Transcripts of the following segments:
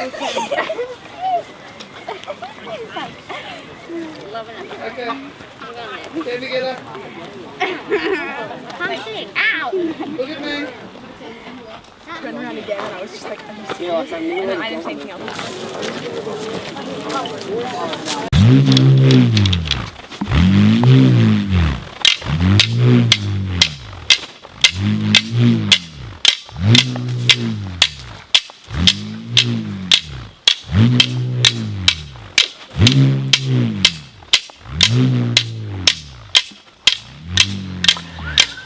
Okay. Stand together. Ow! Look at me. Turned around again and I was just like, are you serious? And then I didn't say anything else.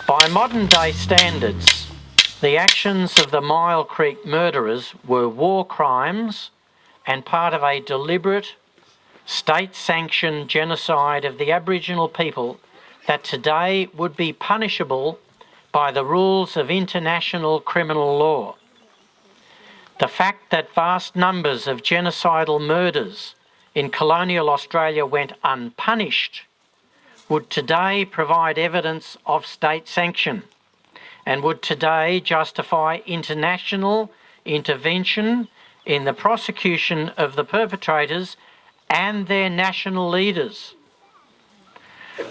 By modern-day standards, the actions of the Myall Creek murderers were war crimes and part of a deliberate, state-sanctioned genocide of the Aboriginal people that today would be punishable by the rules of international criminal law. The fact that vast numbers of genocidal murders in colonial Australia went unpunished would today provide evidence of state sanction and would today justify international intervention in the prosecution of the perpetrators and their national leaders.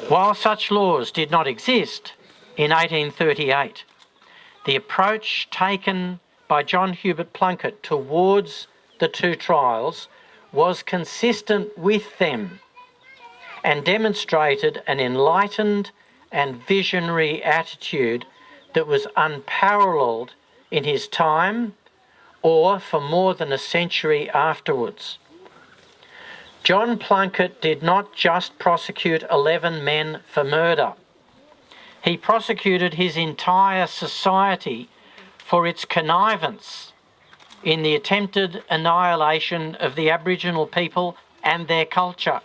While such laws did not exist in 1838, the approach taken by John Hubert Plunkett towards the two trials was consistent with them and demonstrated an enlightened and visionary attitude that was unparalleled in his time or for more than a century afterwards. John Plunkett did not just prosecute 11 men for murder. He prosecuted his entire society for its connivance in the attempted annihilation of the Aboriginal people and their culture.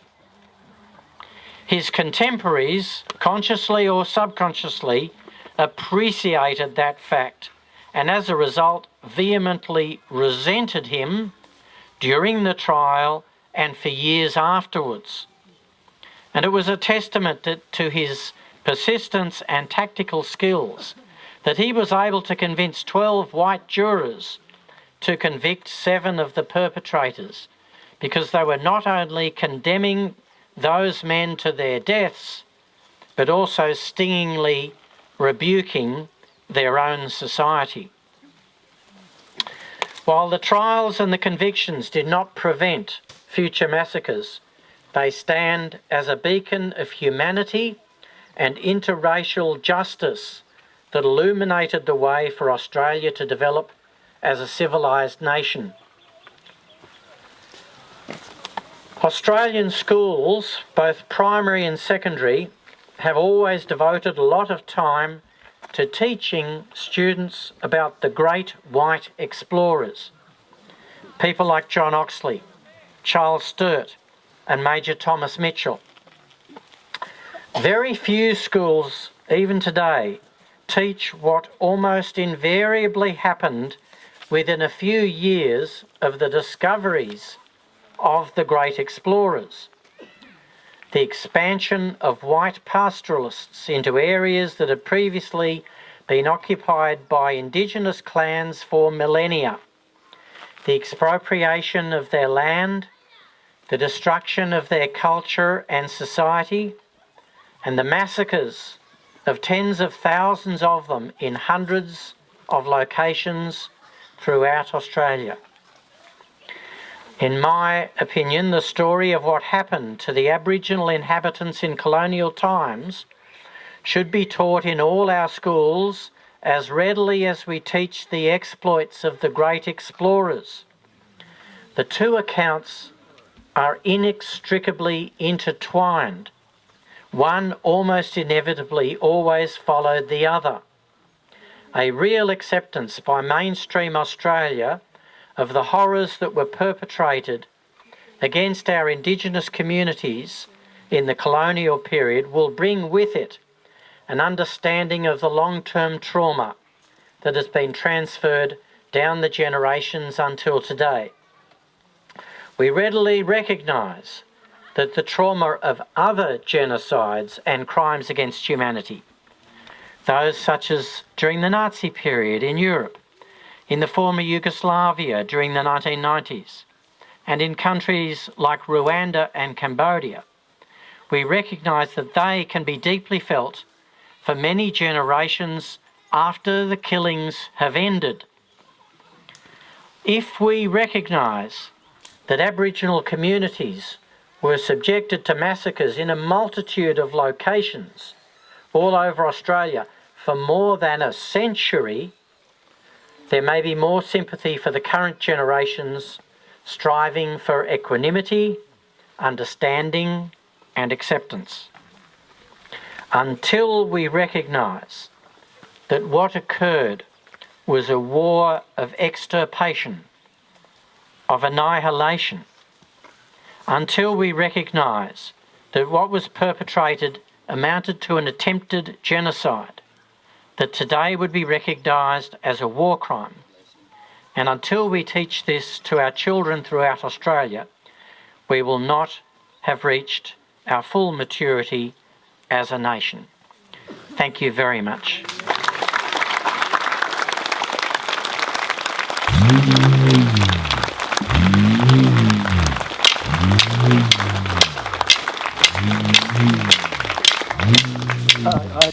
His contemporaries, consciously or subconsciously, appreciated that fact and as a result vehemently resented him during the trial and for years afterwards. And it was a testament to his persistence and tactical skills that he was able to convince 12 white jurors to convict 7 of the perpetrators, because they were not only condemning those men to their deaths, but also stingingly rebuking their own society. While the trials and the convictions did not prevent future massacres, they stand as a beacon of humanity and interracial justice that illuminated the way for Australia to develop as a civilised nation. Australian schools, both primary and secondary, have always devoted a lot of time to teaching students about the great white explorers, people like John Oxley, Charles Sturt and Major Thomas Mitchell. Very few schools, even today, teach what almost invariably happened within a few years of the discoveries of the great explorers. The expansion of white pastoralists into areas that had previously been occupied by Indigenous clans for millennia, the expropriation of their land, the destruction of their culture and society, and the massacres of tens of thousands of them in hundreds of locations throughout Australia. In my opinion, the story of what happened to the Aboriginal inhabitants in colonial times should be taught in all our schools as readily as we teach the exploits of the great explorers. The two accounts are inextricably intertwined. One almost inevitably always followed the other. A real acceptance by mainstream Australia of the horrors that were perpetrated against our Indigenous communities in the colonial period will bring with it an understanding of the long-term trauma that has been transferred down the generations until today. We readily recognise that the trauma of other genocides and crimes against humanity, those such as during the Nazi period in Europe, in the former Yugoslavia during the 1990s, and in countries like Rwanda and Cambodia, we recognise that they can be deeply felt for many generations after the killings have ended. If we recognise that Aboriginal communities were subjected to massacres in a multitude of locations all over Australia for more than a century, there may be more sympathy for the current generations striving for equanimity, understanding and acceptance. Until we recognise that what occurred was a war of extirpation, of annihilation, until we recognise that what was perpetrated amounted to an attempted genocide that today would be recognised as a war crime, and until we teach this to our children throughout Australia, we will not have reached our full maturity as a nation. Thank you very much. I